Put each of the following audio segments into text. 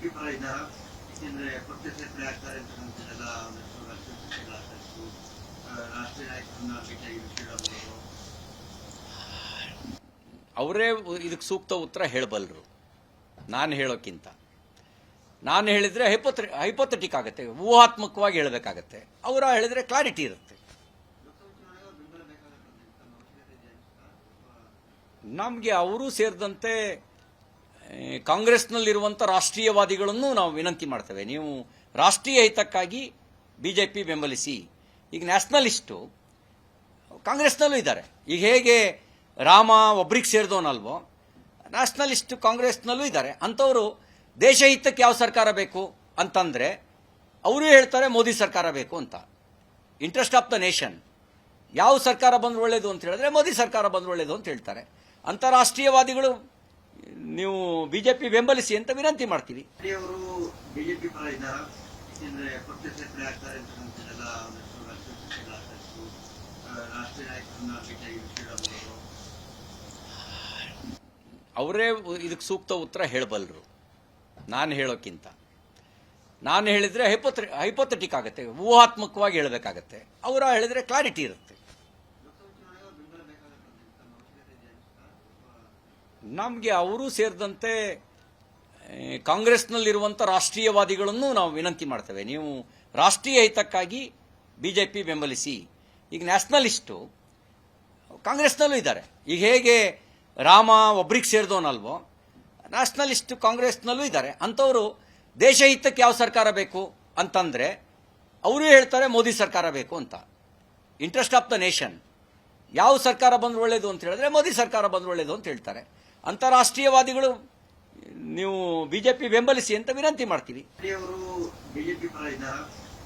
BJP ಪರ ಇದ್ದಾರಾ? ಯಾಕೆಂದ್ರೆ ಪಕ್ಷ ಸೇರ್ಪಡೆ ಆಗ್ತಾರೆ ಅಂತ ಅಂತೆಲ್ಲ ಒಂದಷ್ಟು ರಾಷ್ಟ್ರೀಯ ಚರ್ಚೆಗಳಾಗ್ತಾಯಿತ್ತು. ರಾಷ್ಟ್ರೀಯ ನಾಯಕರನ್ನ ಭೇಟಿಯಾಗಿ ಶ್ರೀರಾಮುಲು ಅವರೇ ಇದಕ್ಕೆ ಸೂಕ್ತ ಉತ್ತರ ಹೇಳಬಲ್ಲರು, ನಾನು ಹೇಳೋಕ್ಕಿಂತ. ನಾನು ಹೇಳಿದರೆ ಹೈಪೋಥೆಟಿಕ್ ಆಗುತ್ತೆ, ಊಹಾತ್ಮಕವಾಗಿ ಹೇಳಬೇಕಾಗತ್ತೆ. ಅವರ ಹೇಳಿದರೆ ಕ್ಲಾರಿಟಿ ಇರುತ್ತೆ. ನಮಗೆ ಅವರು ಸೇರಿದಂತೆ ಕಾಂಗ್ರೆಸ್ನಲ್ಲಿರುವಂಥ ರಾಷ್ಟ್ರೀಯವಾದಿಗಳನ್ನು ನಾವು ವಿನಂತಿ ಮಾಡ್ತೇವೆ, ನೀವು ರಾಷ್ಟ್ರೀಯ ಹಿತಕ್ಕಾಗಿ ಬಿಜೆಪಿ ಬೆಂಬಲಿಸಿ. ಈಗ ನ್ಯಾಷನಲಿಸ್ಟು ಕಾಂಗ್ರೆಸ್ನಲ್ಲೂ ಇದ್ದಾರೆ. ಈಗ ಹೇಗೆ ರಾಮ ಒಬ್ರಿಗೆ ಸೇರಿದವನಲ್ವೋ, ನ್ಯಾಷನಲಿಸ್ಟು ಕಾಂಗ್ರೆಸ್ನಲ್ಲೂ ಇದ್ದಾರೆ. ಅಂಥವರು ದೇಶ ಹಿತಕ್ಕೆ ಯಾವ ಸರ್ಕಾರ ಬೇಕು ಅಂತಂದರೆ ಅವರು ಹೇಳ್ತಾರೆ ಮೋದಿ ಸರ್ಕಾರ ಬೇಕು ಅಂತ. ಇಂಟ್ರೆಸ್ಟ್ ಆಫ್ ದ ನೇಷನ್, ಯಾವ ಸರ್ಕಾರ ಬಂದ್ರೆ ಒಳ್ಳೇದು ಅಂತ ಹೇಳಿದ್ರೆ ಮೋದಿ ಸರ್ಕಾರ ಬಂದ್ರೆ ಒಳ್ಳೇದು ಅಂತ ಹೇಳ್ತಾರೆ. ಅಂತಾರಾಷ್ಟ್ರೀಯವಾದಿಗಳು ನೀವು ಬಿಜೆಪಿ ಬೆಂಬಲಿಸಿ ಅಂತ ವಿನಂತಿ ಮಾಡ್ತೀವಿ. ಅವರು ಬಿಜೆಪಿ ಪರ ಇದ್ದಾರಾ? ಯಾಕೆಂದ್ರೆ ಪಕ್ಷ ಸೇರ್ಪಡೆ ಆಗ್ತಾರೆ ಅಂತ ಅಂತೆಲ್ಲ ಒಂದಷ್ಟು ರಾಷ್ಟ್ರೀಯ ಚರ್ಚೆಗಳಾಗ್ತಾಯಿತ್ತು. ರಾಷ್ಟ್ರೀಯ ನಾಯಕರನ್ನ ಭೇಟಿಯಾಗಿ ಶ್ರೀರಾಮುಲು ಅವರೇ ಇದಕ್ಕೆ ಸೂಕ್ತ ಉತ್ತರ ಹೇಳಬಲ್ಲರು, ನಾನು ಹೇಳೋಕ್ಕಿಂತ. ನಾನು ಹೇಳಿದರೆ ಹೈಪೋಥೆಟಿಕ್ ಆಗುತ್ತೆ, ಊಹಾತ್ಮಕವಾಗಿ ಹೇಳಬೇಕಾಗತ್ತೆ. ಅವರ ಹೇಳಿದರೆ ಕ್ಲಾರಿಟಿ ಇರುತ್ತೆ. ನಮಗೆ ಅವರು ಸೇರಿದಂತೆ ಕಾಂಗ್ರೆಸ್ನಲ್ಲಿರುವಂಥ ರಾಷ್ಟ್ರೀಯವಾದಿಗಳನ್ನು ನಾವು ವಿನಂತಿ ಮಾಡ್ತೇವೆ, ನೀವು ರಾಷ್ಟ್ರೀಯ ಹಿತಕ್ಕಾಗಿ ಬಿಜೆಪಿ ಬೆಂಬಲಿಸಿ. ಈಗ ನ್ಯಾಷನಲಿಸ್ಟು ಕಾಂಗ್ರೆಸ್ನಲ್ಲೂ ಇದ್ದಾರೆ. ಈಗ ಹೇಗೆ ರಾಮ ಒಬ್ರಿಗೆ ಸೇರಿದವನಲ್ವೋ, ನ್ಯಾಷನಲಿಸ್ಟು ಕಾಂಗ್ರೆಸ್ನಲ್ಲೂ ಇದ್ದಾರೆ. ಅಂಥವರು ದೇಶ ಹಿತಕ್ಕೆ ಯಾವ ಸರ್ಕಾರ ಬೇಕು ಅಂತಂದರೆ ಅವರು ಹೇಳ್ತಾರೆ ಮೋದಿ ಸರ್ಕಾರ ಬೇಕು ಅಂತ. ಇಂಟ್ರೆಸ್ಟ್ ಆಫ್ ದ ನೇಷನ್, ಯಾವ ಸರ್ಕಾರ ಬಂದ್ರೆ ಒಳ್ಳೇದು ಅಂತ ಹೇಳಿದ್ರೆ ಮೋದಿ ಸರ್ಕಾರ ಬಂದ್ರೆ ಒಳ್ಳೇದು ಅಂತ ಹೇಳ್ತಾರೆ. ಅಂತಾರಾಷ್ಟ್ರೀಯವಾದಿಗಳು ನೀವು ಬಿಜೆಪಿ ಬೆಂಬಲಿಸಿ ಅಂತ ವಿನಂತಿ ಮಾಡ್ತೀವಿ. ಅವರು ಬಿಜೆಪಿ ಪರ ಇದ್ದಾರಾ?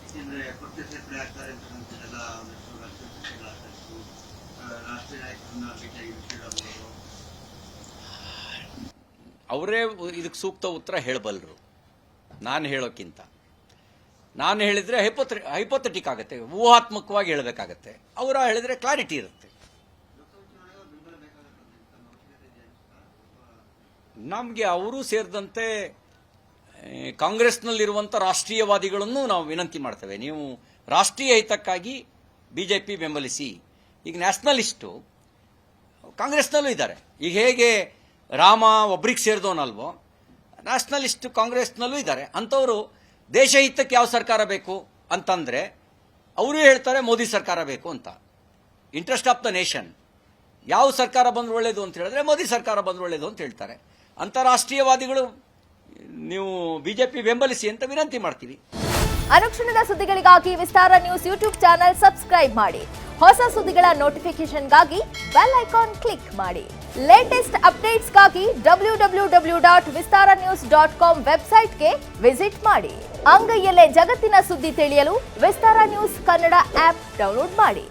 ಯಾಕೆಂದ್ರೆ ಪಕ್ಷ ಸೇರ್ಪಡೆ ಆಗ್ತಾರೆ ಅಂತ ಅಂತೆಲ್ಲ ಒಂದಷ್ಟು ರಾಷ್ಟ್ರೀಯ ಚರ್ಚೆಗಳಾಗ್ತಾಯಿತ್ತು. ರಾಷ್ಟ್ರೀಯ ನಾಯಕರನ್ನ ಭೇಟಿಯಾಗಿ ಶ್ರೀರಾಮುಲು ಅವರೇ ಇದಕ್ಕೆ ಸೂಕ್ತ ಉತ್ತರ ಹೇಳಬಲ್ಲರು, ನಾನು ಹೇಳೋಕ್ಕಿಂತ. ನಾನು ಹೇಳಿದರೆ ಹೈಪೋಥೆಟಿಕ್ ಆಗುತ್ತೆ, ಊಹಾತ್ಮಕವಾಗಿ ಹೇಳಬೇಕಾಗತ್ತೆ. ಅವರ ಹೇಳಿದರೆ ಕ್ಲಾರಿಟಿ ಇರುತ್ತೆ. ನಮಗೆ ಅವರು ಸೇರಿದಂತೆ ಕಾಂಗ್ರೆಸ್ನಲ್ಲಿರುವಂಥ ರಾಷ್ಟ್ರೀಯವಾದಿಗಳನ್ನು ನಾವು ವಿನಂತಿ ಮಾಡ್ತೇವೆ, ನೀವು ರಾಷ್ಟ್ರೀಯ ಹಿತಕ್ಕಾಗಿ ಬಿಜೆಪಿ ಬೆಂಬಲಿಸಿ. ಈಗ ನ್ಯಾಷನಲಿಸ್ಟು ಕಾಂಗ್ರೆಸ್ನಲ್ಲೂ ಇದ್ದಾರೆ. ಈಗ ಹೇಗೆ ರಾಮ ಒಬ್ರಿಗೆ ಸೇರಿದವನಲ್ವೋ, ನ್ಯಾಷನಲಿಸ್ಟು ಕಾಂಗ್ರೆಸ್ನಲ್ಲೂ ಇದ್ದಾರೆ. ಅಂಥವರು ದೇಶ ಹಿತಕ್ಕೆ ಯಾವ ಸರ್ಕಾರ ಬೇಕು ಅಂತಂದರೆ ಅವರು ಹೇಳ್ತಾರೆ ಮೋದಿ ಸರ್ಕಾರ ಬೇಕು ಅಂತ. ಇಂಟ್ರೆಸ್ಟ್ ಆಫ್ ದ ನೇಷನ್, ಯಾವ ಸರ್ಕಾರ ಬಂದ್ರೆ ಒಳ್ಳೇದು ಅಂತ ಹೇಳಿದ್ರೆ ಮೋದಿ ಸರ್ಕಾರ ಬಂದ್ರೆ ಒಳ್ಳೇದು ಅಂತ ಹೇಳ್ತಾರೆ. ಅಂತಾರಾಷ್ಟ್ರೀಯವಾದಿಗಳು ನೀವು ಬಿಜೆಪಿ ಬೆಂಬಲಿಸಿ ಅಂತ ವಿನಂತಿ ಮಾಡ್ತೀವಿ. ಅನುಕ್ಷಣದ ಸುದ್ದಿಗಳಿಗಾಗಿ ವಿಸ್ತಾರ ನ್ಯೂಸ್ ಯೂಟ್ಯೂಬ್ ಚಾನೆಲ್ ಸಬ್ಸ್ಕ್ರೈಬ್ ಮಾಡಿ. ಹೊಸ ಸುದ್ದಿಗಳ ನೋಟಿಫಿಕೇಶನ್ಗಾಗಿ ಬೆಲ್ ಐಕಾನ್ ಕ್ಲಿಕ್ ಮಾಡಿ. ಲೇಟೆಸ್ಟ್ ಅಪ್ಡೇಟ್ಸ್ಗಾಗಿ www.vistaranews.com ವೆಬ್ಸೈಟ್ಗೆ ವಿಸಿಟ್ ಮಾಡಿ. ಅಂಗೈಯಲ್ಲೇ ಜಗತ್ತಿನ ಸುದ್ದಿ ತಿಳಿಯಲು ವಿಸ್ತಾರ ನ್ಯೂಸ್ ಕನ್ನಡ ಆಪ್ ಡೌನ್ಲೋಡ್ ಮಾಡಿ.